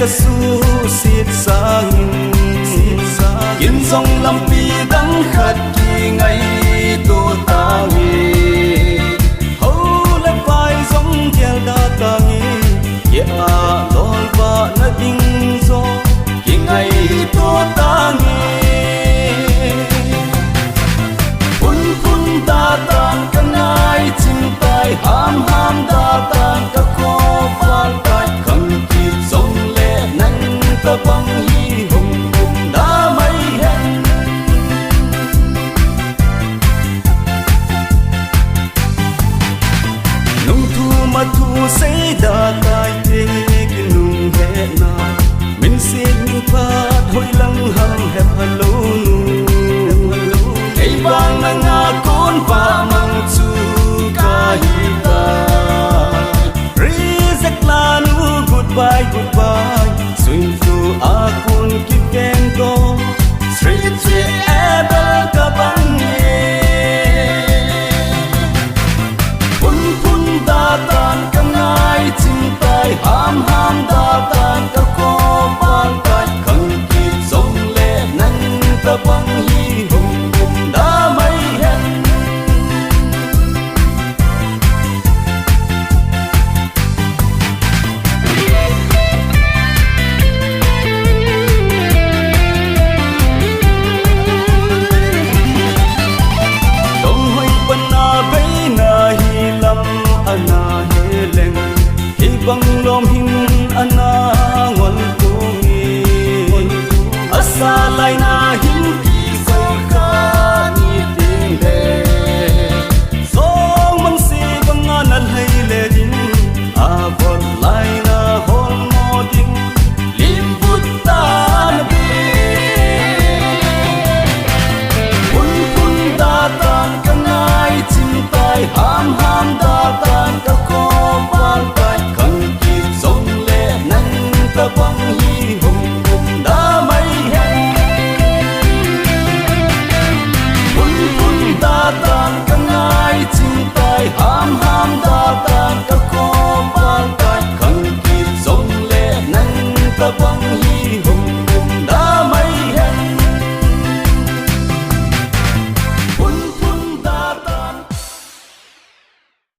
ka su sit sang yin song lam pi dang khat ki ngai to ta ngi ho le pai song gel da ta ngi ye a lol ba na ding zo ki ngai to ta ngi pun ta tan kanai chim tai ham da tan ka ko fal tai khang ki song le nang ta bang hi hum da mai hen nung thu ma thu sei da tai te ki nung he na min se min phat hoi lang ham hep halo nu ei bang na nga kon pa mang chu ka hi ta goodbye, goodbye. Swing through our